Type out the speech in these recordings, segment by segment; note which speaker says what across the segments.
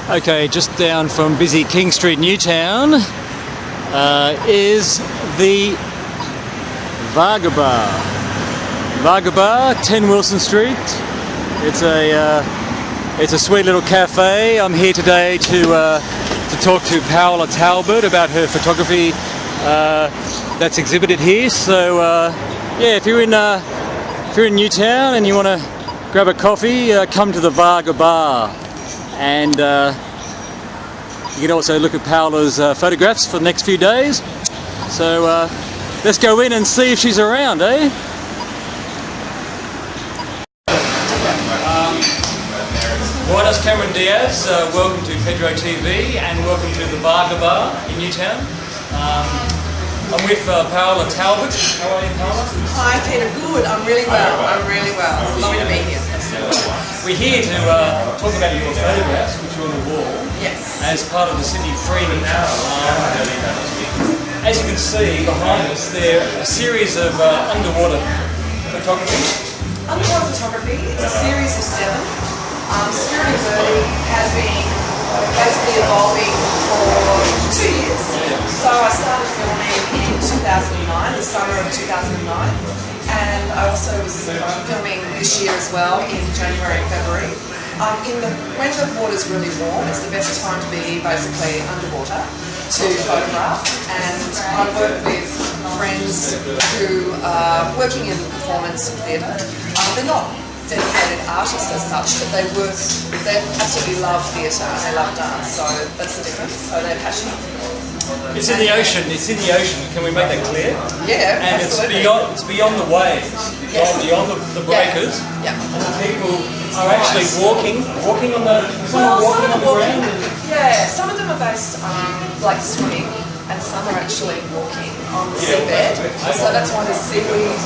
Speaker 1: Okay, just down from busy King Street, Newtown, is the VargaBar. VargaBar, 10 Wilson Street. It's a sweet little cafe. I'm here today to talk to Paola Talbert about her photography that's exhibited here. So yeah, if you're in Newtown and you want to grab a coffee, come to the VargaBar. And you can also look at Paola's photographs for the next few days. So let's go in and see if she's around, eh? Buenas Cameron Diaz, welcome to pedroTV and welcome to the VargaBar in Newtown. I'm with Paola Talbert. How are you, Paola?
Speaker 2: Hi Peter, good. I'm really well. It's lovely to be here.
Speaker 1: We're here to talk about your photographs, which are on the wall.
Speaker 2: Yes.
Speaker 1: As part of the Sydney Fringe Festival. As you can see behind us, there are a series of underwater photography.
Speaker 2: Underwater photography, it's a series of 7. Verde has been basically evolving for 2 years. So I started filming in 2009, the summer of 2009. And I also was filming this year as well in January and February. When the water's really warm, it's the best time to be basically underwater to photograph. And I work with friends who are working in performance theatre. They're not dedicated artists as such, but they absolutely love theatre and they love dance, so that's the difference. So they're passionate.
Speaker 1: It's in the ocean. It's in the ocean. Can we make that clear?
Speaker 2: Yeah,
Speaker 1: and
Speaker 2: absolutely.
Speaker 1: It's beyond the waves, beyond the breakers.
Speaker 2: Yeah.
Speaker 1: And the people are actually walking on the ground.
Speaker 2: Yeah, some of them are based like swimming, and some are actually walking on the seabed. So that's why there's seaweed.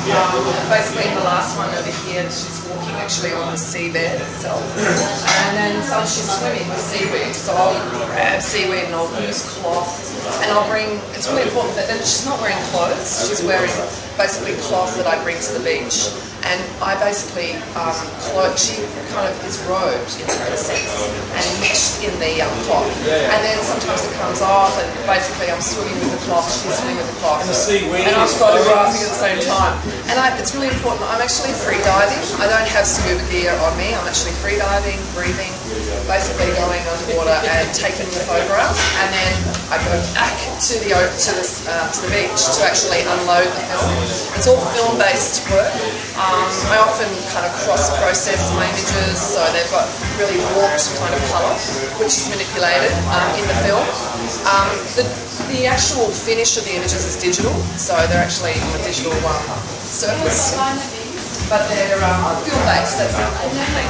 Speaker 2: Basically, in the last one over here, she's walking actually on the seabed itself, and then some she's swimming with seaweed. So I'll grab seaweed and I'll use cloth, and I'll bring. It's really important that she's not wearing clothes. She's wearing basically cloth that I bring to the beach. And I basically she kind of is robed in a sense and mixed in the cloth. And then sometimes it comes off, and basically I'm swimming with the cloth, she's swimming with the cloth, and I'm photographing at the same time. And it's really important. I'm actually free diving. I don't have scuba gear on me. I'm actually free diving, breathing, basically going underwater and taking the photographs. And then I go back to the beach to actually unload the film. It's all film-based work. I often kind of cross-process my images, so they've got really warped kind of colour, which is manipulated in the film. The actual finish of the images is digital, so they're actually on a digital surface, but they're film-based. That's the important thing.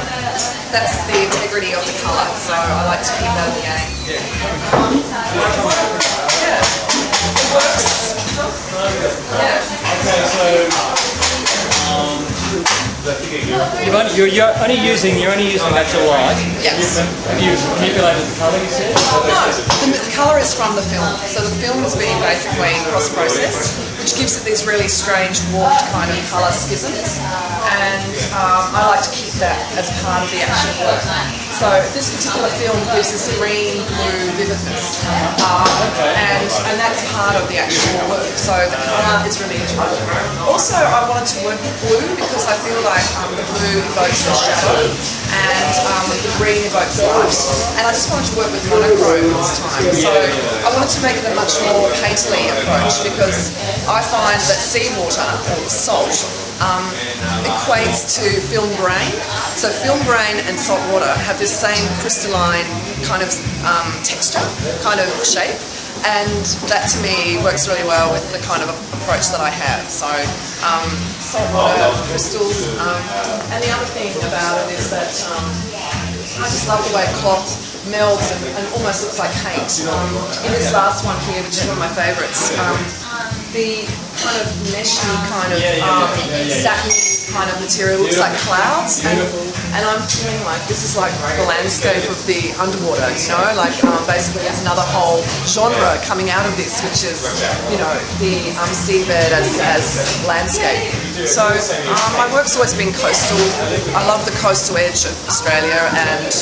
Speaker 2: That's the integrity of the colour, so I like to keep that in the game. Yeah, it works. Yeah.
Speaker 1: Okay, so you're only using natural light.
Speaker 2: Yes.
Speaker 1: Have you manipulated the colour, you said?
Speaker 2: No, the colour is from the film. So the film is being basically cross-processed, which gives it these really strange warped kind of colour schisms. And I like to keep that as part of the actual work. So this particular film gives this green, blue vividness, and that's part of the actual work. So the colour is really important. Also, I wanted to work with blue because I feel like the blue evokes the shadow and the green evokes light. And I just wanted to work with monochrome this time. So I wanted to make it a much more painterly approach because I find that seawater, or salt, equates to film grain. So film grain and salt water have this same crystalline kind of texture, kind of shape, and that to me works really well with the kind of approach that I have. So salt water, crystals, and the other thing about it is that I just love the way cloth melds and almost looks like paint. In this last one here, which is one of my favourites, the kind of meshy, kind of satin kind of material. Looks like clouds, and I'm feeling like this is like the landscape of the underwater. You know, like basically there's another whole genre coming out of this, which is the seabed as landscape. So my work's always been coastal. I love the coastal edge of Australia, and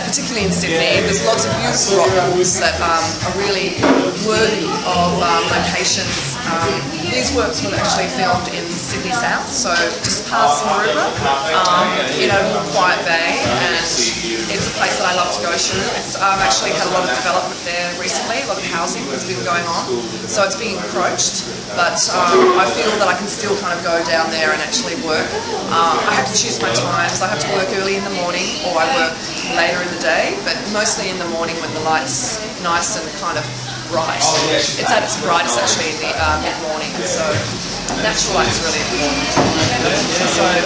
Speaker 2: particularly in Sydney, there's lots of beautiful rock pools that are really worthy of locations. These works were actually filmed in Sydney South, so just past Maroubra, in a little quiet bay, and it's a place that I love to go to. It's actually had a lot of development there recently, a lot of housing has been going on, so it's being encroached, but I feel that I can still kind of go down there and actually work. I have to choose my times. I have to work early in the morning or I work later in the day, but mostly in the morning when the light's nice and kind of bright. It's at its brightest actually in the mid-morning, so natural light's really important. So, I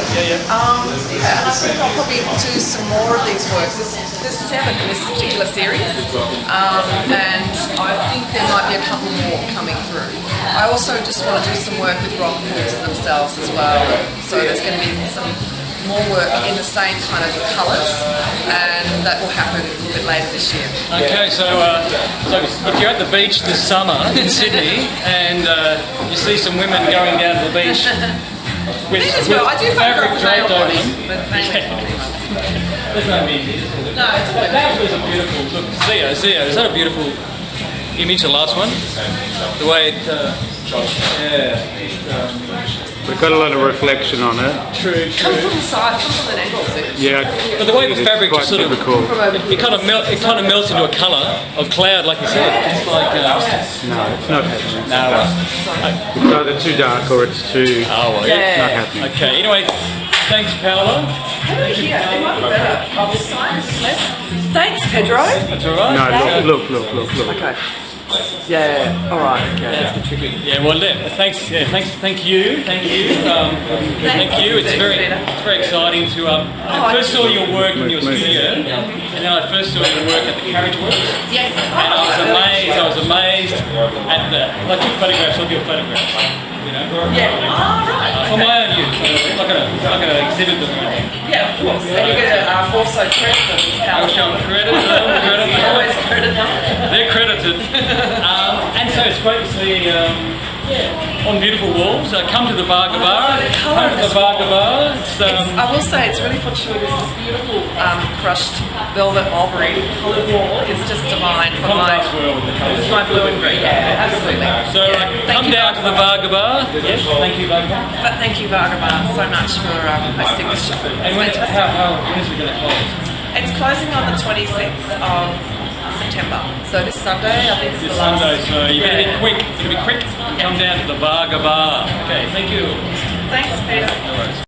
Speaker 2: think I'll probably do some more of these works. There's 7 in this particular series, and I think there might be a couple more coming through. I also just want to do some work with rock pools themselves as well, so there's going to be some more work in the same kind of colours, and that will happen a little bit later this year.
Speaker 3: Okay, so if you're at the beach this summer in Sydney and you see some women going down to the beach with
Speaker 2: I do
Speaker 3: fabric draped over them.
Speaker 2: There's
Speaker 3: no music.
Speaker 2: No, it's okay.
Speaker 3: That was a beautiful look. Zio, is that a beautiful image, the last one? The way it,
Speaker 4: we've got a lot of reflection on it.
Speaker 3: True.
Speaker 2: Comes from the side, comes from an angle.
Speaker 4: Yeah.
Speaker 3: But the way the fabric just sort of,
Speaker 4: typical.
Speaker 3: it kind of melts into a colour of cloud, like you said. It's like,
Speaker 4: no, it's not happening.
Speaker 3: No.
Speaker 4: It's either too dark or it's too not happening.
Speaker 3: Okay, anyway, thanks Paola.
Speaker 2: Here, it might be better. On this side, it's less. Thanks, Pedro.
Speaker 3: That's alright.
Speaker 4: No, look.
Speaker 2: Okay. Yeah. All right. Okay.
Speaker 3: That's the tricky. Yeah. Well, thanks. Yeah. Thanks. Thank you. Thank you. It's very exciting to. I first saw your work in your studio, and then I first saw your work at the Carriage Works.
Speaker 2: Yes.
Speaker 3: And I was amazed at the. I took photographs of your photographs. You know.
Speaker 2: Yeah. Right.
Speaker 3: For my own use. I'm not gonna exhibit them.
Speaker 2: Yeah, of course. And you're going to also credit them as
Speaker 3: I'll show them credit.
Speaker 2: Always credit them.
Speaker 3: They're credited. And so it's great to see on beautiful walls. Come to the VargaBar. Come to the VargaBar.
Speaker 2: I will say it's really fortuitous. This beautiful crushed velvet mulberry coloured wall is just divine for my blue and green. Yeah, absolutely.
Speaker 3: So come down to the VargaBar. Yes. Thank you, VargaBar.
Speaker 2: But thank you, VargaBar, so much for hosting this show.
Speaker 3: And when is it going to close?
Speaker 2: It's closing on the 26th of September. So this Sunday, I think it's the last.
Speaker 3: Sunday, so you better be quick. Come down to the VargaBar. Okay, thank you.
Speaker 2: Thanks, Peter.